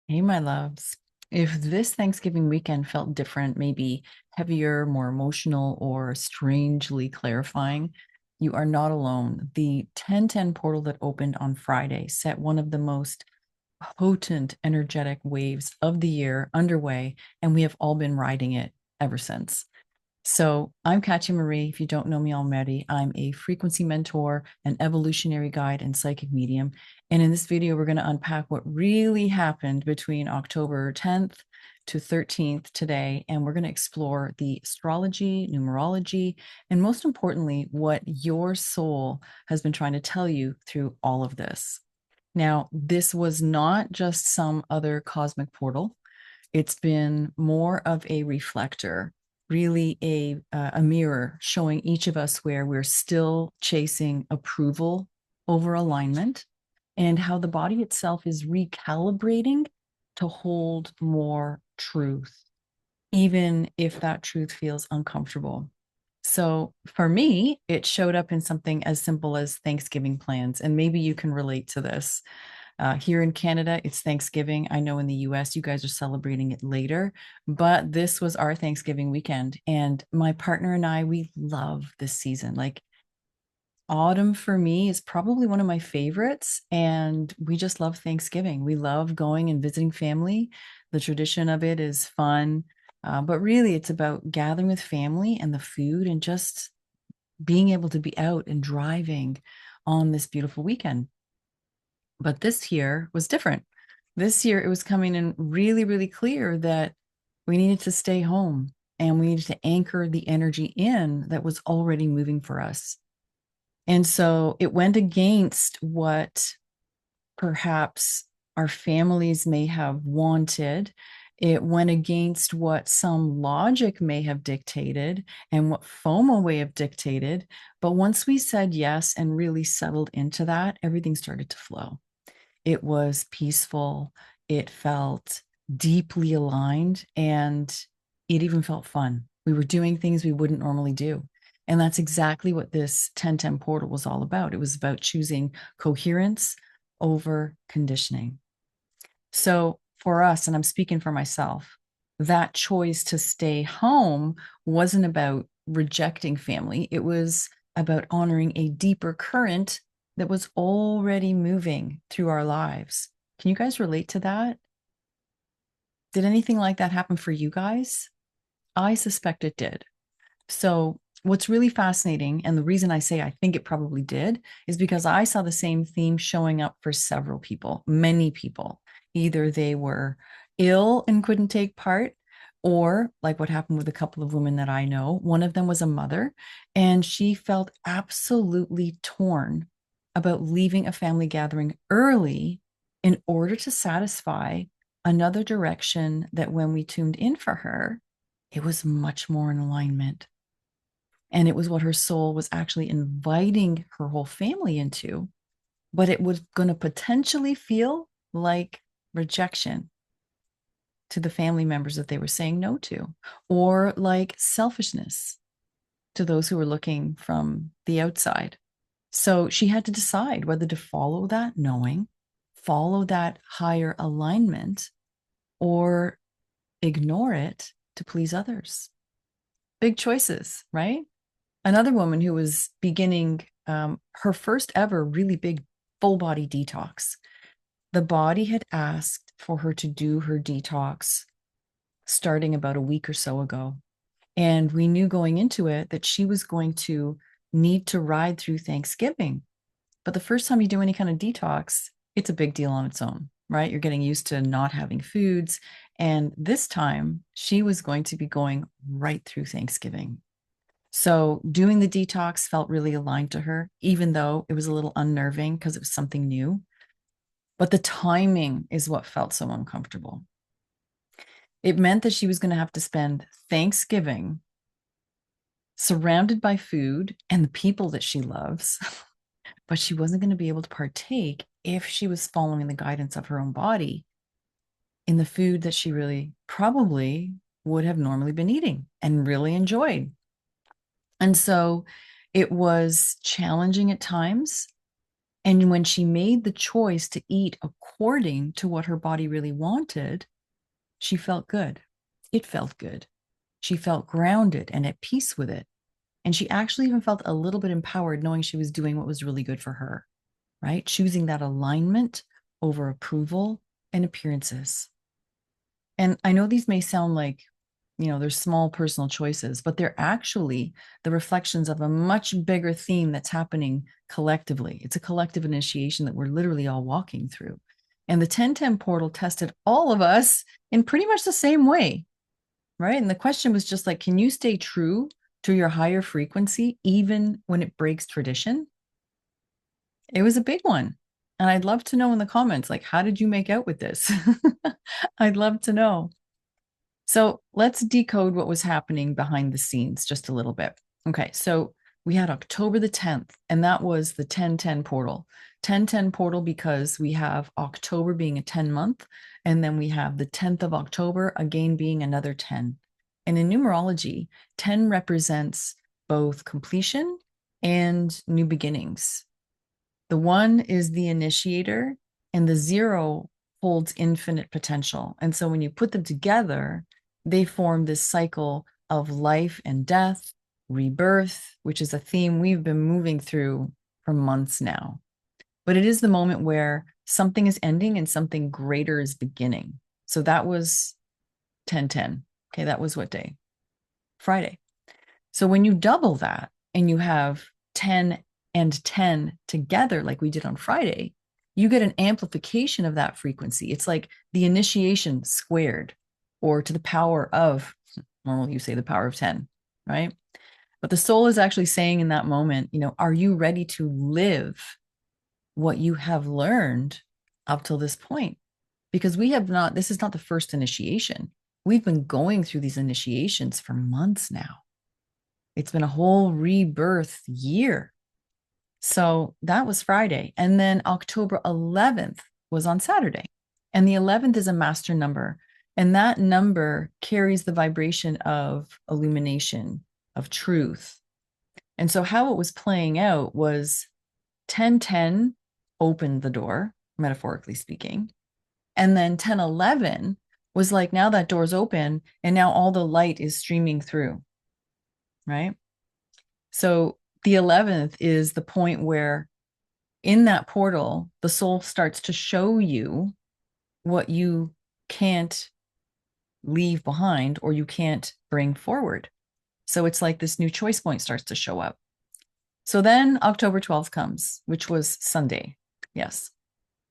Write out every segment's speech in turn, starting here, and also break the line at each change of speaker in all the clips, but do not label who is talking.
Hey, my loves. If this Thanksgiving weekend felt different, maybe heavier, more emotional, or strangely clarifying, you are not alone. The 1010 portal that opened on Friday set one of the most potent, energetic waves of the year underway, and we have all been riding it ever since. So, I'm Katya Marie. If you don't know me already, I'm a frequency mentor, an evolutionary guide, and psychic medium. And in this video, we're going to unpack what really happened between October 10th to 13th today. And we're going to explore the astrology, numerology, and most importantly, what your soul has been trying to tell you through all of this. Now, this was not just some other cosmic portal. It's been more of a reflector, really a mirror showing each of us where we're still chasing approval over alignment and how the body itself is recalibrating to hold more truth, even if that truth feels uncomfortable. So for me, it showed up in something as simple as Thanksgiving plans. And maybe you can relate to this. Here in Canada, it's Thanksgiving. I know in the US, you guys are celebrating it later, but this was our Thanksgiving weekend. And my partner and I, we love this season. Like autumn for me is probably one of my favorites. And we just love Thanksgiving. We love going and visiting family. The tradition of it is fun. But really, it's about gathering with family and the food and just being able to be out and driving on this beautiful weekend. But this year was different. This year, it was coming in really, really clear that we needed to stay home and we needed to anchor the energy in that was already moving for us. And so it went against what perhaps our families may have wanted. It went against what some logic may have dictated and what FOMO may have dictated. But once we said yes and really settled into that, everything started to flow. It was peaceful. It felt deeply aligned and it even felt fun. We were doing things we wouldn't normally do. And that's exactly what this 1010 portal was all about. It was about choosing coherence over conditioning. So for us, and I'm speaking for myself, that choice to stay home wasn't about rejecting family. It was about honoring a deeper current that was already moving through our lives. Can you guys relate to that? Did anything like that happen for you guys? I suspect it did. So, what's really fascinating, and the reason I say I think it probably did, is because I saw the same theme showing up for several people, many people. Either they were ill and couldn't take part, or like what happened with a couple of women that I know, one of them was a mother, and she felt absolutely torn about leaving a family gathering early in order to satisfy another direction that when we tuned in for her, it was much more in alignment. And it was what her soul was actually inviting her whole family into, but it was going to potentially feel like rejection to the family members that they were saying no to, or like selfishness to those who were looking from the outside. So she had to decide whether to follow that knowing, follow that higher alignment, or ignore it to please others. Big choices, right? Another woman who was beginning her first ever really big full body detox. The body had asked for her to do her detox starting about a week or so ago. And we knew going into it that she was going to need to ride through Thanksgiving. But the first time you do any kind of detox, it's a big deal on its own, right? You're getting used to not having foods. And this time she was going to be going right through Thanksgiving. So doing the detox felt really aligned to her, even though it was a little unnerving because it was something new. But the timing is what felt so uncomfortable. It meant that she was going to have to spend Thanksgiving surrounded by food and the people that she loves, but she wasn't going to be able to partake if she was following the guidance of her own body in the food that she really probably would have normally been eating and really enjoyed. And so it was challenging at times. And when she made the choice to eat according to what her body really wanted, she felt good. It felt good. She felt grounded and at peace with it. And she actually even felt a little bit empowered knowing she was doing what was really good for her, right? Choosing that alignment over approval and appearances. And I know these may sound like, they're small personal choices, but they're actually the reflections of a much bigger theme that's happening collectively. It's a collective initiation that we're literally all walking through. And the 1010 portal tested all of us in pretty much the same way, right? And the question was just like, can you stay true to your higher frequency even when it breaks tradition? It was a big one. And I'd love to know in the comments, like, how did you make out with this? I'd love to know. So let's decode what was happening behind the scenes just a little bit. Okay, so we had October the 10th, and that was the 1010 portal. 1010 portal because we have October being a 10 month, and then we have the 10th of October again being another 10. And in numerology, 10 represents both completion and new beginnings. The one is the initiator, and the zero holds infinite potential. And so when you put them together, they form this cycle of life and death, rebirth, which is a theme we've been moving through for months now. But it is the moment where something is ending and something greater is beginning. So that was 1010. Okay, that was what day? Friday. So when you double that and you have 10 and 10 together, like we did on Friday, you get an amplification of that frequency. It's like the initiation squared, or to the power of, normally you say the power of 10, right? But the soul is actually saying in that moment, are you ready to live what you have learned up till this point? Because this is not the first initiation. We've been going through these initiations for months now. It's been a whole rebirth year. So that was Friday. And then October 11th was on Saturday. And the 11th is a master number. And that number carries the vibration of illumination, of truth. And so how it was playing out was 1010 opened the door, metaphorically speaking. And then 1011 was like, now that door's open and now all the light is streaming through, right? So the 11th is the point where in that portal, the soul starts to show you what you can't leave behind or you can't bring forward. So it's like this new choice point starts to show up. So then October 12th comes, which was Sunday. Yes,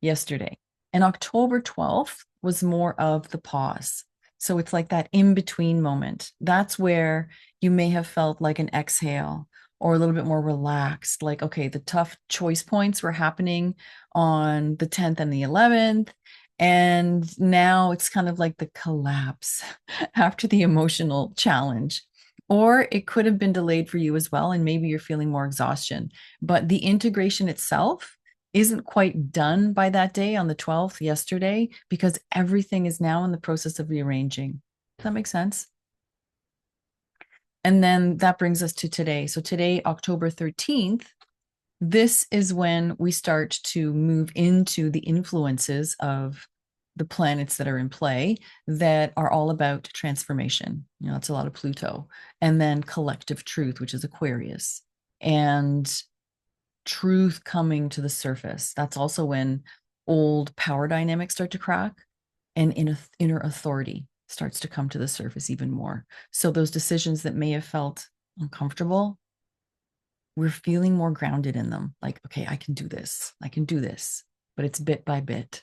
yesterday. And October 12th was more of the pause. So it's like that in between moment. That's where you may have felt like an exhale or a little bit more relaxed. Like, okay, the tough choice points were happening on the 10th and the 11th. And now it's kind of like the collapse after the emotional challenge. Or it could have been delayed for you as well. And maybe you're feeling more exhaustion. But the integration itself isn't quite done by that day on the 12th, yesterday, because everything is now in the process of rearranging. Does that make sense? And then that brings us to today. So today, October 13th, this is when we start to move into the influences of the planets that are in play that are all about transformation. It's a lot of Pluto. And then collective truth, which is Aquarius. And truth coming to the surface. That's also when old power dynamics start to crack and inner authority starts to come to the surface even more. So those decisions that may have felt uncomfortable, we're feeling more grounded in them. Like, okay, I can do this. I can do this, but it's bit by bit.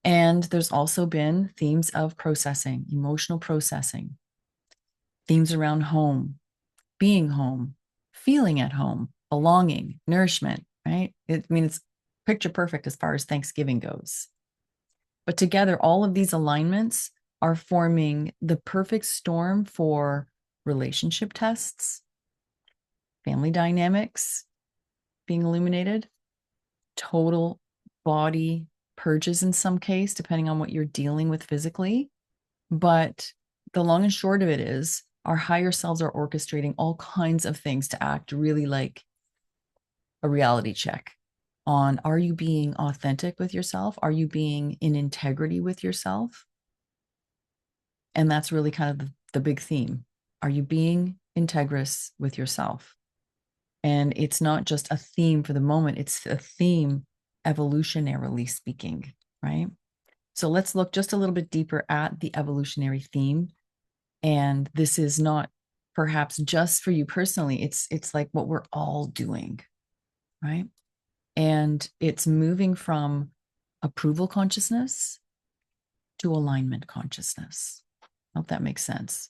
And there's also been themes of processing, emotional processing, themes around home, being home, feeling at home, belonging, nourishment, right? It's picture perfect as far as Thanksgiving goes. But together, all of these alignments are forming the perfect storm for relationship tests, family dynamics being illuminated, total body purges in some case, depending on what you're dealing with physically. But the long and short of it is our higher selves are orchestrating all kinds of things to act really like a reality check on, are you being authentic with yourself? Are you being in integrity with yourself? And that's really kind of the big theme. Are you being integrous with yourself? And it's not just a theme for the moment, it's a theme evolutionarily speaking, right? So let's look just a little bit deeper at the evolutionary theme. And this is not perhaps just for you personally, it's like what we're all doing, right? And it's moving from approval consciousness to alignment consciousness. I hope that makes sense.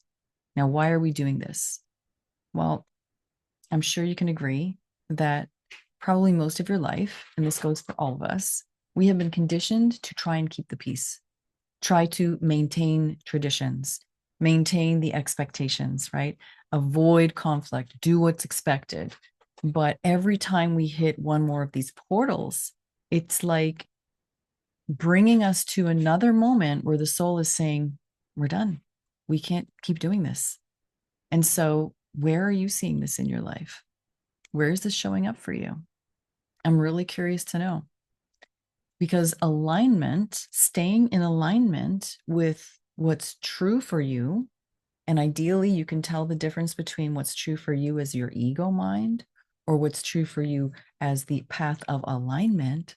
Now, why are we doing this? Well, I'm sure you can agree that probably most of your life, and this goes for all of us, we have been conditioned to try and keep the peace, try to maintain traditions, maintain the expectations, right? Avoid conflict, do what's expected. But every time we hit one more of these portals, it's like bringing us to another moment where the soul is saying, we're done. We can't keep doing this. And so, where are you seeing this in your life? Where is this showing up for you? I'm really curious to know, because alignment, staying in alignment with what's true for you, and ideally you can tell the difference between what's true for you as your ego mind or what's true for you as the path of alignment.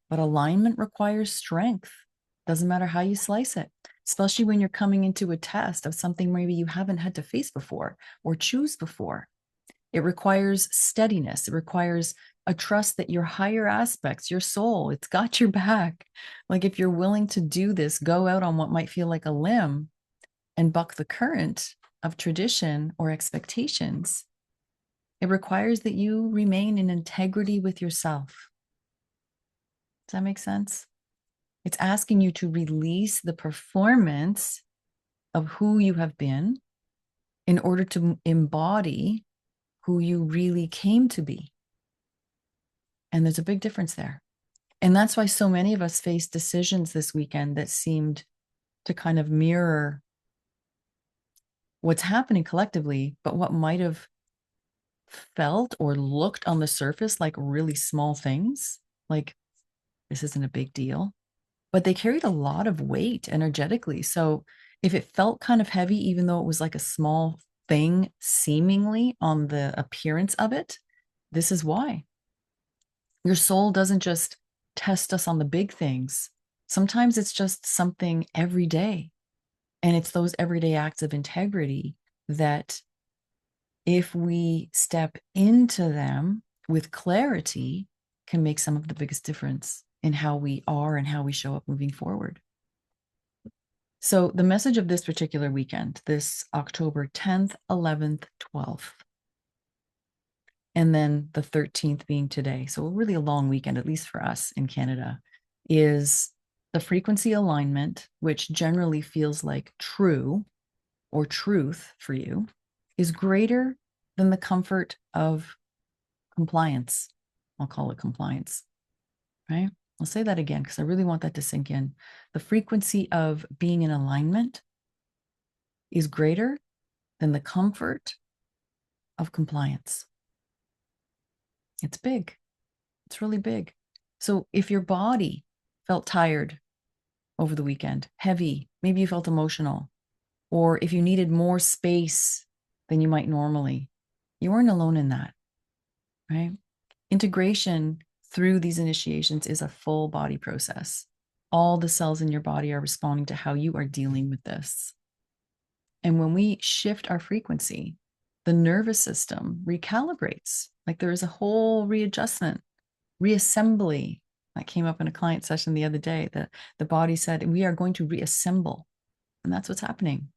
But alignment requires strength. Doesn't matter how you slice it, especially when you're coming into a test of something maybe you haven't had to face before or choose before. It requires steadiness. It requires a trust that your higher aspects, your soul, it's got your back. Like if you're willing to do this, go out on what might feel like a limb and buck the current of tradition or expectations, it requires that you remain in integrity with yourself. Does that make sense? It's asking you to release the performance of who you have been in order to embody who you really came to be. And there's a big difference there. And that's why so many of us faced decisions this weekend that seemed to kind of mirror what's happening collectively, but what might have felt or looked on the surface like really small things, like this isn't a big deal, but they carried a lot of weight energetically. So if it felt kind of heavy, even though it was like a small thing seemingly on the appearance of it, this is why. Your soul doesn't just test us on the big things. Sometimes it's just something every day. And it's those everyday acts of integrity that, if we step into them with clarity, can make some of the biggest difference in how we are and how we show up moving forward. So the message of this particular weekend, this October 10th, 11th, 12th, and then the 13th being today, so really a long weekend, at least for us in Canada, is the frequency alignment, which generally feels like true or truth for you, is greater than the comfort of compliance. I'll call it compliance, right? I'll say that again because I really want that to sink in. The frequency of being in alignment is greater than the comfort of compliance. It's big. It's really big. So if your body felt tired over the weekend, heavy, maybe you felt emotional, or if you needed more space than you might normally, you weren't alone in that, right? Integration through these initiations is a full body process. All the cells in your body are responding to how you are dealing with this. And when we shift our frequency, the nervous system recalibrates. Like there is a whole readjustment, reassembly. That came up in a client session the other day. The body said, we are going to reassemble. And that's what's happening.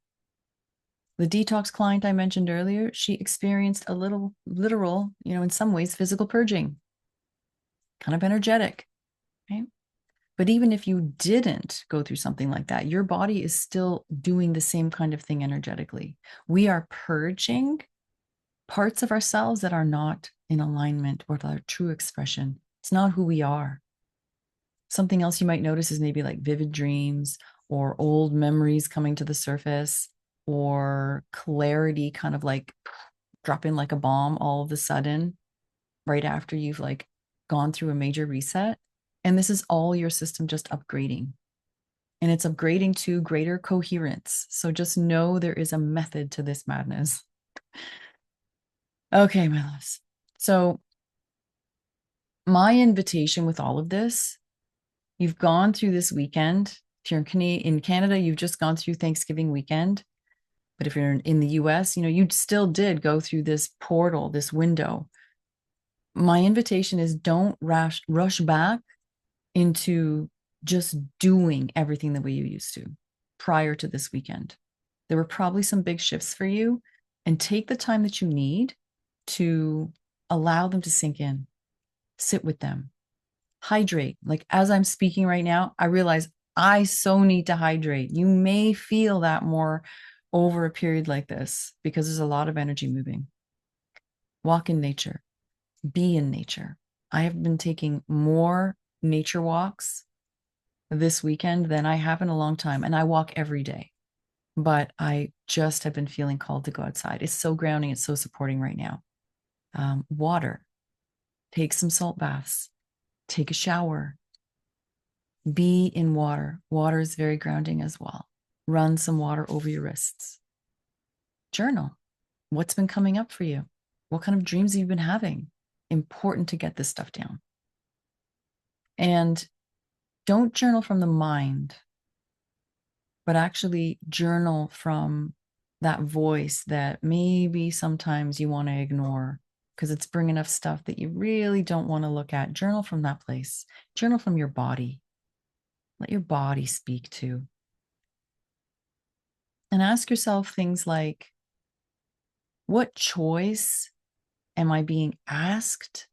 The detox client I mentioned earlier, she experienced a little literal, in some ways, physical purging, kind of energetic, right? But even if you didn't go through something like that, your body is still doing the same kind of thing energetically. We are purging parts of ourselves that are not in alignment with our true expression. It's not who we are. Something else you might notice is maybe like vivid dreams or old memories coming to the surface, or clarity kind of like dropping like a bomb all of a sudden right after you've like gone through a major reset, and this is all your system just upgrading. And it's upgrading to greater coherence. So just know there is a method to this madness. Okay, my loves. So my invitation with all of this, you've gone through this weekend. If you're in Canada, you've just gone through Thanksgiving weekend. But if you're in the US, you still did go through this portal, this window. My invitation is don't rush back into just doing everything the way you used to prior to this weekend. There were probably some big shifts for you, and take the time that you need to allow them to sink in, sit with them, hydrate. Like as I'm speaking right now, I realize I so need to hydrate. You may feel that more over a period like this because there's a lot of energy moving. Walk in nature, be in nature. I have been taking more nature walks this weekend than I have in a long time, and I walk every day. But I just have been feeling called to go outside. It's so grounding. It's so supporting right now. Water, take some salt baths, take a shower, be in water. Water is very grounding as well. Run some water over your wrists. Journal. What's been coming up for you? What kind of dreams have you been having? Important to get this stuff down. And don't journal from the mind, but actually journal from that voice that maybe sometimes you want to ignore because it's bringing up stuff that you really don't want to look at. Journal from that place. Journal from your body. Let your body speak too. And ask yourself things like, what choice am I being asked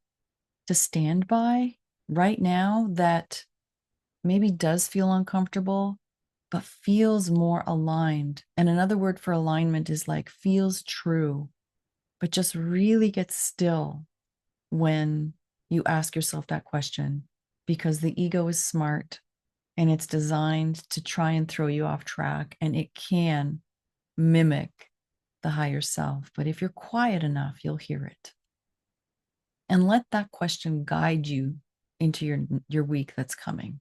to stand by right now that maybe does feel uncomfortable, but feels more aligned? And another word for alignment is like feels true, but just really get still when you ask yourself that question, because the ego is smart and it's designed to try and throw you off track, and it can mimic the higher self. But if you're quiet enough, you'll hear it. And let that question guide you into your week that's coming.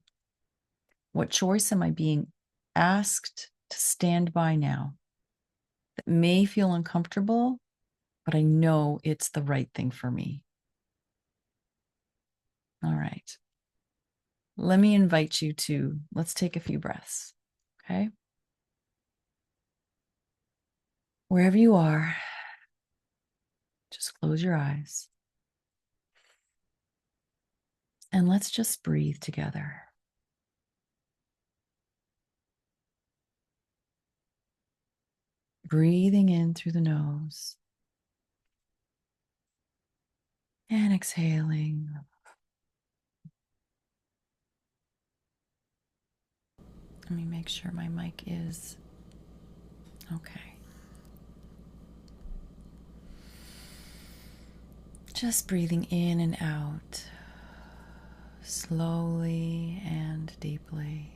What choice am I being asked to stand by now that may feel uncomfortable, but I know it's the right thing for me? All right. Let me invite you to, let's take a few breaths. Okay. Wherever you are, just close your eyes and let's just breathe together. Breathing in through the nose and exhaling. Let me make sure my mic is okay. Just breathing in and out, slowly and deeply.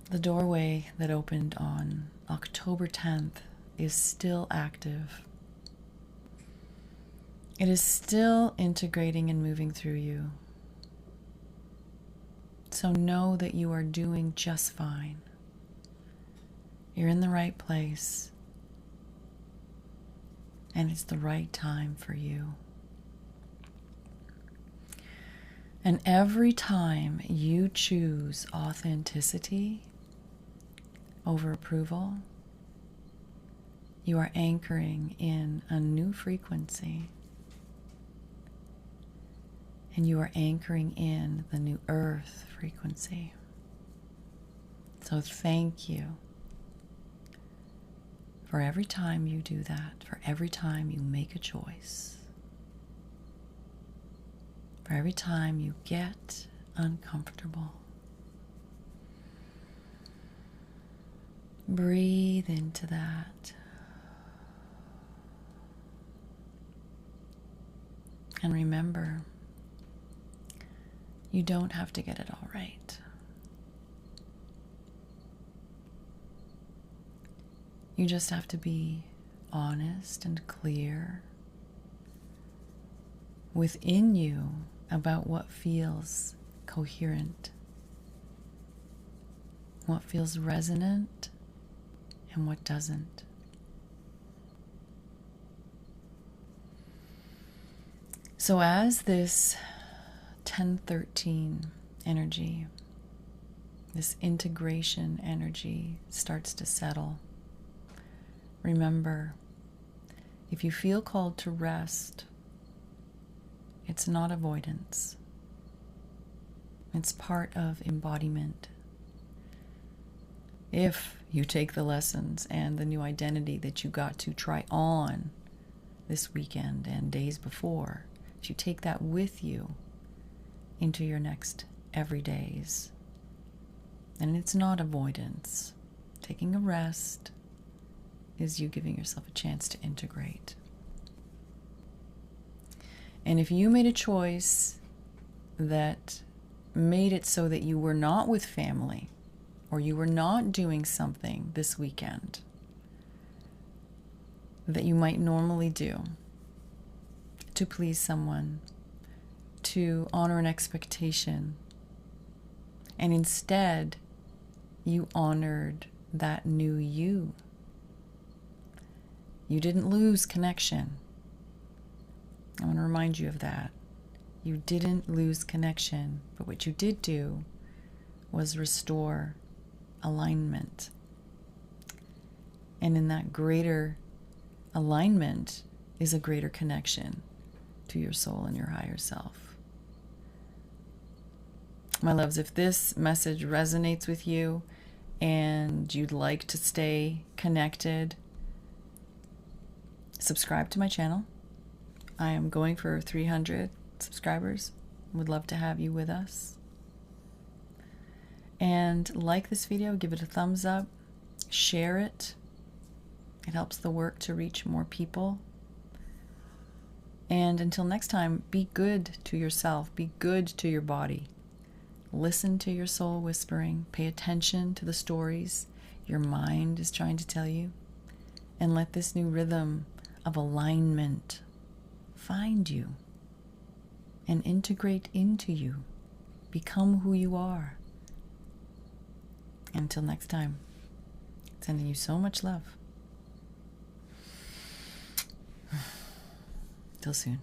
The doorway that opened on October 10th is still active. It is still integrating and moving through you. So know that you are doing just fine. You're in the right place, and it's the right time for you. And every time you choose authenticity over approval, you are anchoring in a new frequency. And you are anchoring in the new earth frequency. So thank you for every time you do that, for every time you make a choice, for every time you get uncomfortable. Breathe into that. And remember, you don't have to get it all right. You just have to be honest and clear within you about what feels coherent, what feels resonant, and what doesn't. So as this 1013 energy, this integration energy starts to settle, remember, if you feel called to rest, it's not avoidance. It's part of embodiment. If you take the lessons and the new identity that you got to try on this weekend and days before, if you take that with you into your next everydays, and it's not avoidance. Taking a rest is you giving yourself a chance to integrate. And if you made a choice that made it so that you were not with family, or you were not doing something this weekend that you might normally do to please someone, to honor an expectation, and instead you honored that new you, you didn't lose connection. I want to remind you of that. You didn't lose connection, but what you did do was restore alignment. And in that greater alignment is a greater connection to your soul and your higher self. My loves, if this message resonates with you and you'd like to stay connected, subscribe to my channel. I am going for 300 subscribers. Would love to have you with us. And like this video, give it a thumbs up, share it. It helps the work to reach more people. And until next time, be good to yourself, be good to your body. Listen to your soul whispering, pay attention to the stories your mind is trying to tell you, and let this new rhythm of alignment find you and integrate into you. Become who you are. Until next time, sending you so much love. Till soon.